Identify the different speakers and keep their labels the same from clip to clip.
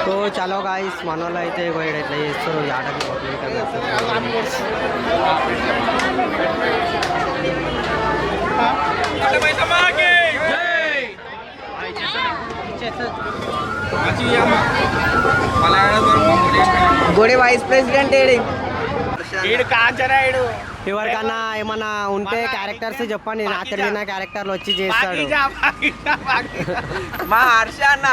Speaker 1: So చలో guys మన వాళ్ళు అయితే ఇట్లా చేస్తారు ఈ ఆటకి
Speaker 2: గోడి వైస్ ప్రెసిడెంట్
Speaker 1: ఎవరికన్నా ఏమన్నా ఉంటే క్యారెక్టర్స్ చెప్పండి నా తెలియని క్యారెక్టర్లు వచ్చి చేస్తాడు
Speaker 2: మా హర్ష అన్న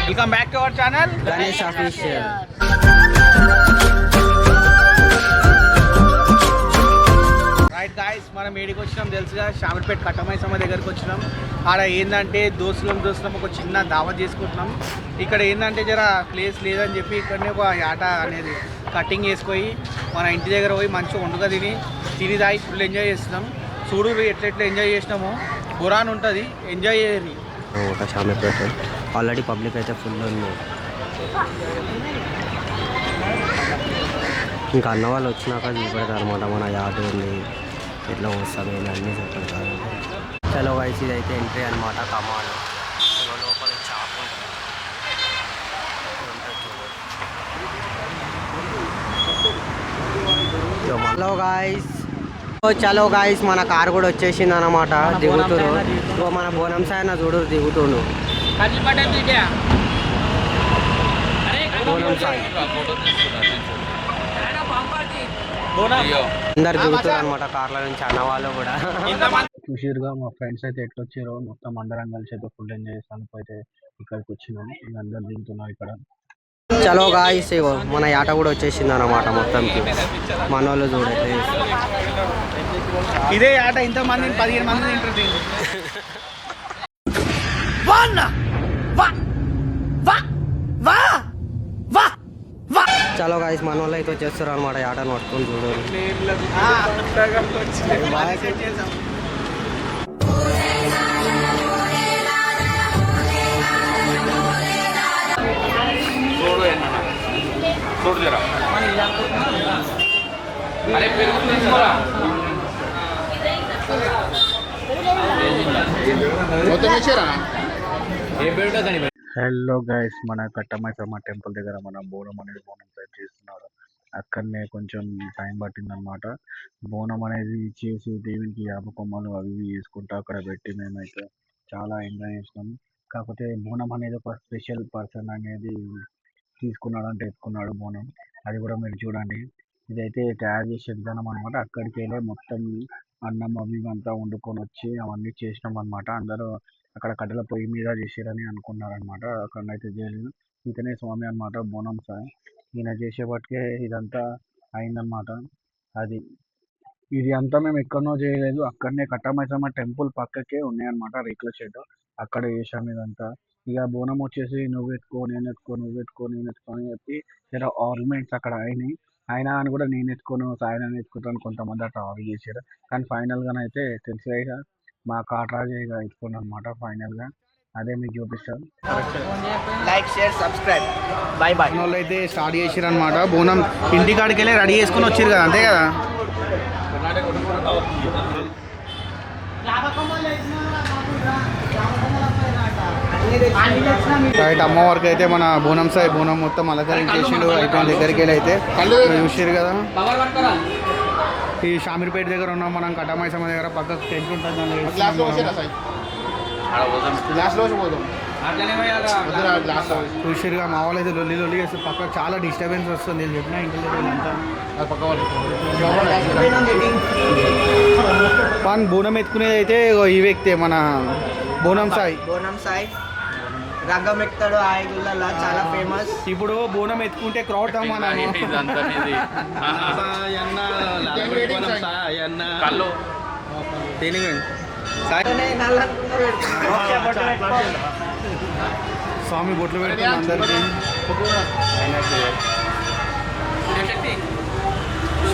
Speaker 2: welcome back to our channel
Speaker 1: Ganesh official.
Speaker 2: Right guys మనం ఏడికి వచ్చినాం తెలుసుగా షామిర్పేట కట్టమైసమ్మ దగ్గరికి వచ్చినాం. ఆడ ఏంటంటే దోస్తులం ఒక చిన్న దావత్ చేసుకుంటున్నాం. ఇక్కడ ఏంటంటే జర ప్లేస్ లేదని చెప్పి ఇక్కడనే ఒక ఆట అనేది కటింగ్ వేసుకొని మన ఇంటి దగ్గర పోయి మంచిగా వండుగా తిని దాయి ఫుల్ ఎంజాయ్ చేస్తున్నాం. చూడు ఎట్లెట్లా ఎంజాయ్ చేసినామో బురాన్ ఉంటుంది, ఎంజాయ్ చేయరు.
Speaker 1: ఒక షామిర్పేట ఆల్రెడీ పబ్లిక్ అయితే ఫుల్ ఉంది. ఇంకా అన్న వాళ్ళు వచ్చినాక చూపెడతారు అనమాట మన యాడ్ ఉంది ఎట్లా వస్తాం ఏంటి అన్నీ చూపెడతారు. చలో వయసు ఇదైతే ఎంట్రీ అనమాట కమాన్ లోపల చాప్ ఉంటుంది. హలో గాయస్, చలో గాయస్ మన కార్ కూడా వచ్చేసింది అనమాట. దిగుతురు మన బోనం సాయన చూడు దిగుతుండు బోనం సాయి అందరు దిగుతారు అనమాట కార్ల నుంచి అన్న వాళ్ళు కూడా.
Speaker 3: చూసిరుగా మా ఫ్రెండ్స్ అయితే ఎట్లా వచ్చారో మొత్తం అందరం కలిసి అయితే ఫుల్ ఎంజాయ్ చేస్తాను అయితే ఇక్కడికి వచ్చినాం. అందరు దిగుతున్నాం ఇక్కడ.
Speaker 1: చలో గాయస్ మన యాట కూడా వచ్చేసింది అనమాట మొత్తంకి. మన వాళ్ళు చూడండి
Speaker 2: ఇదే ఆట ఇంతమంది 15 మంది తింటారు.
Speaker 1: చలో గాయస్ మన వాళ్ళు అయితే వచ్చేస్తారు అనమాట యాటను పట్టుకొని చూడండి.
Speaker 3: హలో గైస్, మన కట్టమైసమ్మ టెంపుల్ దగ్గర మన బోనం అనేది సెట్ చేస్తున్నారు. అక్కడనే కొంచెం టైం పట్టింది అనమాట. బోనం అనేది చేసి దేవునికి యాపకొమ్మలు అవి ఇవి వేసుకుంటా అక్కడ పెట్టి మేమైతే చాలా ఎంజాయ్ చేసినాం. కాకపోతే బోనం అనేది ఒక స్పెషల్ పర్సన్ అనేది తీసుకున్నాడు అంటే ఎత్తుకున్నాడు బోనం. అది కూడా మీరు చూడండి. ఇదైతే తయారు చేసే విధానం అనమాట. అక్కడికి వెళ్ళి మొత్తం అన్నం అవి అంతా వండుకొని వచ్చి అవన్నీ చేసినాం అనమాట. అందరూ అక్కడ కట్టెల పొయ్యి మీద చేసారని అనుకున్నారనమాట. అక్కడనైతే చేయలేదు. ఇతనే స్వామి అనమాట, బోనం సాయి. ఈయన చేసేపటికే ఇదంతా అయిందనమాట. అది ఇది అంతా మేము ఎక్కడనో చేయలేదు, అక్కడనే కట్టమైసమ్మ టెంపుల్ పక్కకే ఉన్నాయన్నమాట రేకుల షెడ్. అక్కడ చేసాం ఇదంతా. ఇక బోనం వచ్చేసి నువ్వు ఎత్తుకో నేను ఎత్తుకో నువ్వు ఎత్తుకో నేను ఎత్తుకో అని చెప్పి ఇలా ఆర్గ్యుమెంట్స్ అక్కడ అయినాయి. అయినా అని కూడా నేను ఎత్తుకోను సాయిని ఎత్తుకుంటాను కొంతమంది అట్లా ఆర్గ్యూ చేశారు. కానీ ఫైనల్గానైతే తెలిసిగా మా కాటరాజు ఇక ఎత్తుకున్నాను అనమాట. ఫైనల్గా అదే మీకు చూపిస్తాను.
Speaker 2: Like share subscribe by by.
Speaker 3: వాళ్ళు అయితే స్టార్ట్ చేసారు అనమాట. బోనం ఇంటికాడికి వెళ్ళి రెడీ చేసుకుని వచ్చారు కదా, అంతే కదా. రైట్, అమ్మవారికి అయితే మన బోనం సాయి బోనం మొత్తం అలంకరించేసిండు అయిపోయిన దగ్గరికి వెళ్ళి అయితే చూసారు కదా. ఈ షామీర్పేట దగ్గర ఉన్నాం మనం, కట్టమైసమ్మ దగ్గర పక్కకు టెంట్ ఉంటుంది. చూసిరుగా మా వాళ్ళు అయితే లొల్లి లొల్లి చేస్తే పక్క చాలా డిస్టర్బెన్స్ వస్తుంది. నేను చెప్పిన ఇంటి పని బోనం ఎత్తుకునేది అయితే ఈ వ్యక్తి మన బోనం సాయి.
Speaker 2: రంగం ఎక్కుతాడు ఆయగుళ్ళలో చాలా ఫేమస్.
Speaker 3: ఇప్పుడు బోనం ఎత్తుకుంటే క్రౌడ్ స్వామి బొట్లు పెడుతుంది అందరికీ.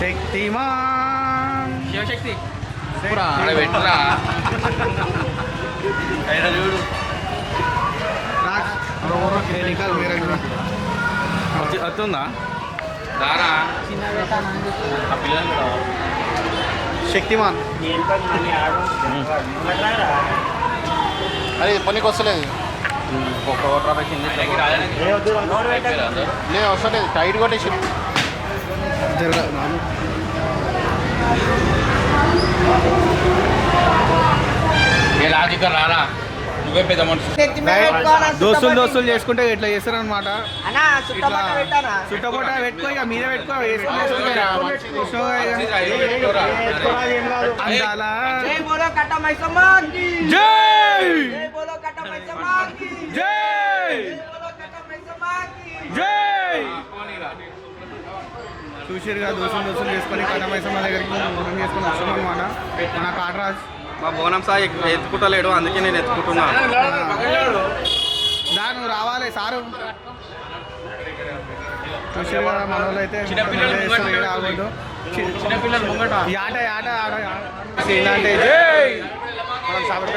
Speaker 3: శక్తిమాన్
Speaker 2: శివశక్తి
Speaker 3: వస్తుందా శక్తిమాన్ అది పనికి వస్తలేదు లేదు వస్తలేదు టైట్ కొట్టేసి
Speaker 2: రారా నువ్వే పెద్ద దోస్తులు చేసుకుంటే ఇట్లా చేస్తారనమాట చుట్టబొట్ట పెట్టుకో ఇక మీద పెట్టుకో చూసిరుగా దోస్తులు చేసుకొని కట్టమైసమ్మ దగ్గరికి మనం చేసుకొని వస్తాం అనమాట మన కాటరాజ్
Speaker 4: మా బోనం సాయి ఎత్తుకుంటలేడు అందుకే నేను ఎత్తుకుంటున్నాను
Speaker 2: దా నువ్వు రావాలి సారు చూసారు కదా మన వాళ్ళు అయితే ఆగొద్దు చిన్నపిల్లలు ముంగట ఆట ఆట ఆట ఏంటంటే మనం సాబర్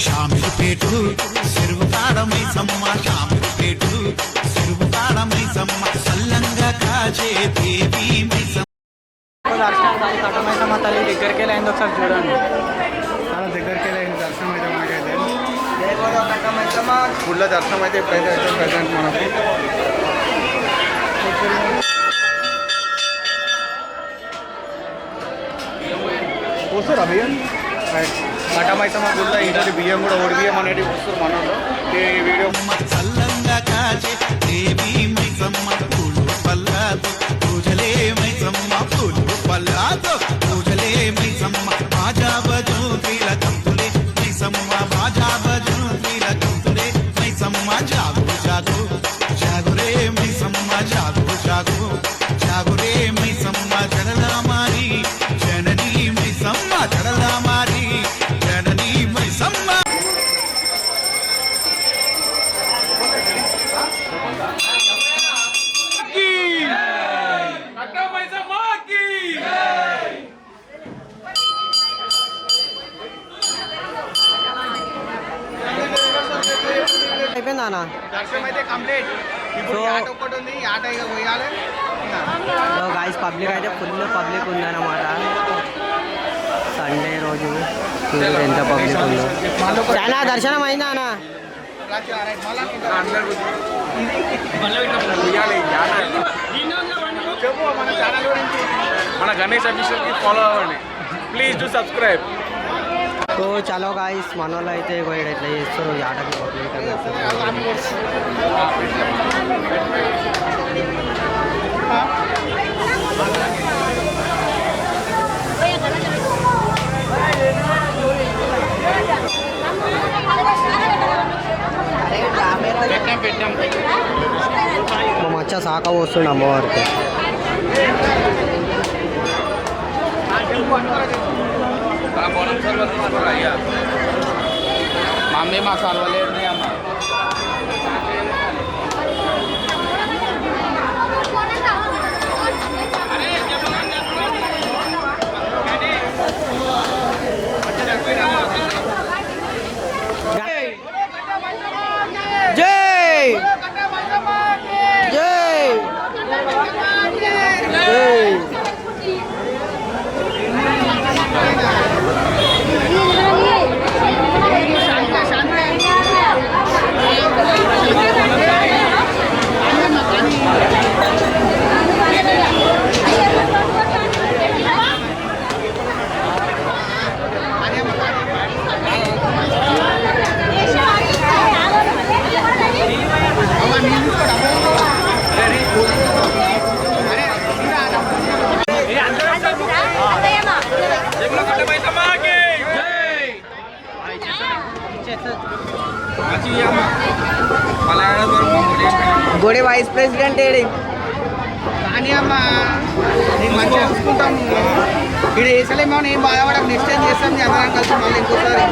Speaker 5: షామిలిపేటు చెరువు కాడమై సమ్మ షామిలిపేటు చెరువు కాడమై సమ్మ సల్లంగా కాచే దేవి
Speaker 4: కట్టమైసమ్మ తల్లి దగ్గరికి వెళ్ళి ఒకసారి చూడండి
Speaker 2: చాలా దగ్గరికి వెళ్ళింది దర్శనం అయితే మనకైతే గుళ్ళ దర్శనం అయితే ఇప్పుడైతే ప్రజెంట్ మనకు వస్తారా బియ్యం కట్టమైసమ్మ గుళ్ళ ఈరోజు బియ్యం కూడా ఓడి బియ్యం అనేది వస్తారు మనలో ఈ వీడియో
Speaker 5: సల్లంగా కాచే దేవి మైసమ్మ పూలు పల్లాదు పూజలే మైసమ్మ పూలు పల్లాదు పూజలే మైసమ్మ బాజా బజు తీల కంతులే మైసమ్మ బాజా బజు తీల కంతులే మైసమ్మ జాగు జాగు జాగురే మైసమ్మ జాగు జాగు జాగురే మైసమ్మ జడలా మారి జననీ మైసమ్మ జడలా మారి జననీ మైసమ్మ
Speaker 1: అయిపోయిందా అన్న
Speaker 2: దర్శనం అయితే కంప్లీట్ ఇప్పుడు ఆట ఒక్కటి ఉంది ఆట ఇక పోయాలి
Speaker 1: గాయస్ పబ్లిక్ అయితే ఫుల్ పబ్లిక్ ఉందన్నమాట సండే రోజు చూడు ఎంత పబ్లిక్ ఉందో చాలా దర్శనం అయిందా అన్న
Speaker 2: చెప్పు మన ఛానల్ గురించి
Speaker 4: మన గణేష్ అఫీషియల్కి ఫాలో అవ్వండి ప్లీజ్ డు సబ్స్క్రైబ్
Speaker 1: సో చలో గాయస్ మన వాళ్ళు అయితే ఇట్లా చేస్తారు ఈ ఆటకి పబ్లిక్ మా మచ్చ సాక వస్తుండే అమ్మవారికి
Speaker 4: మా అమ్మే మా సర్వలేదు అమ్మ
Speaker 1: జై జై జై గోడే వైస్ ప్రెసిడెంట్ ఏడి
Speaker 2: కానీ అమ్మ నేను మంచిగా చూసుకుంటాం ఇక్కడ వేసలేమో నేను బాధపడకు నెక్స్ట్ టైం చేస్తాం అందరం కలిసి మళ్ళీ ఇంకోసారి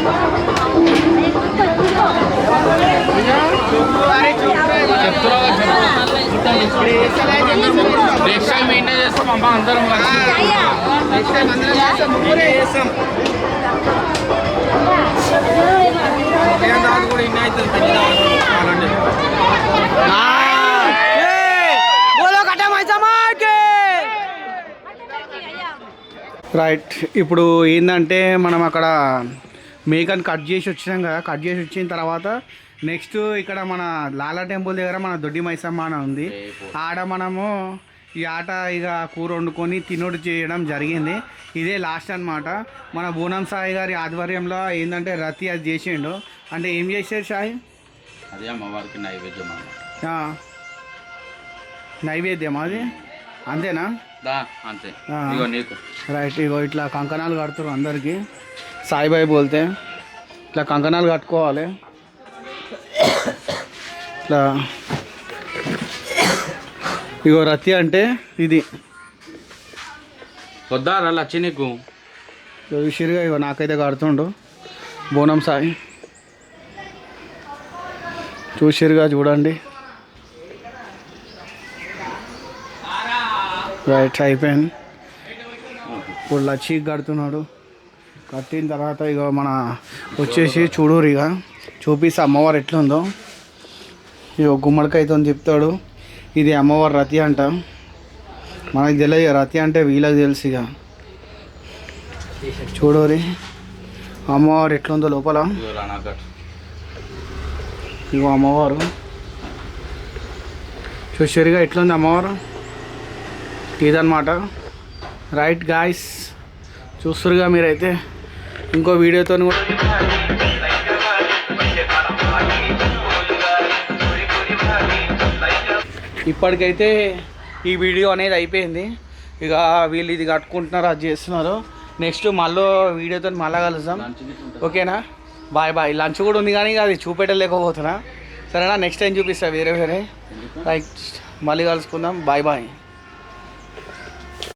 Speaker 4: నెక్స్ట్ టైం మెయింటైన్ చేస్తాం అమ్మ అందరం
Speaker 2: నెక్స్ట్ టైం అందరం చేస్తాం ముగ్గురే చేస్తాం దాని కూడా ఇన్ని అవుతుంది పెళ్లి రైట్ ఇప్పుడు ఏంటంటే మనం అక్కడ మేకని కట్ చేసి వచ్చినాం కదా కట్ చేసి వచ్చిన తర్వాత నెక్స్ట్ ఇక్కడ మన లాలా టెంపుల్ దగ్గర మన దొడ్డి మైసమ్మ అని ఉంది ఆడ మనము ఈ ఆట ఇక కూర వండుకొని తినుడు చేయడం జరిగింది ఇదే లాస్ట్ అన్నమాట మన బోనం సాయి గారి ఆధ్వర్యంలో ఏంటంటే రతి అది చేసిండు అంటే ఏం చేశారు సాయి
Speaker 4: అదే అమ్మవారికి నైవేద్యం
Speaker 2: నైవేద్యం అది అంతేనా
Speaker 4: అంతే
Speaker 2: నీకు రైట్ ఇగో ఇట్లా కంకణాలు కడుతున్నారు అందరికీ సాయిబాయి బోల్తే ఇట్లా కంకణాలు కట్టుకోవాలి ఇట్లా ఇగో రతి అంటే ఇది
Speaker 4: వద్దారా లచ్చి నీకు
Speaker 2: విషయంగా ఇగో నాకైతే కడుతుండు బోనం సాయి చూసిరుగా చూడండి రైట్ అయిపోయింది ఇప్పుడు లచ్చి కడుతున్నాడు కట్టిన తర్వాత ఇక మన వచ్చేసి చూడూరు ఇక చూపిస్తే అమ్మవారు ఎట్లుందో ఇక గుమ్మడికాయతో చెప్తాడు ఇది అమ్మవారు రతి అంట మనకు తెలియదు రతి అంటే వీళ్ళకి తెలుసు ఇక చూడూరి అమ్మవారు ఎట్లుందో లోపల ఇగో అమ్మవారు చూసారుగా ఎట్లుంది అమ్మవారు ఇదన్నమాట రైట్ గాయ్స్ చూస్తురుగా మీరైతే ఇంకో వీడియోతో కూడా ఇప్పటికైతే ఈ వీడియో అనేది అయిపోయింది ఇక వీళ్ళు ఇది కట్టుకుంటున్నారు అది చేస్తున్నారు నెక్స్ట్ మళ్ళీ వీడియోతో మళ్ళీ కలుద్దాం ఓకేనా బాయ్ బాయ్ లంచ్ కూడా ఉంది కానీ అది చూపెట్టలేకపోతున్నా సరేనా నెక్స్ట్ టైం చూపిస్తా వేరే రైట్ మళ్ళీ కలుసుకుందాం బాయ్ బాయ్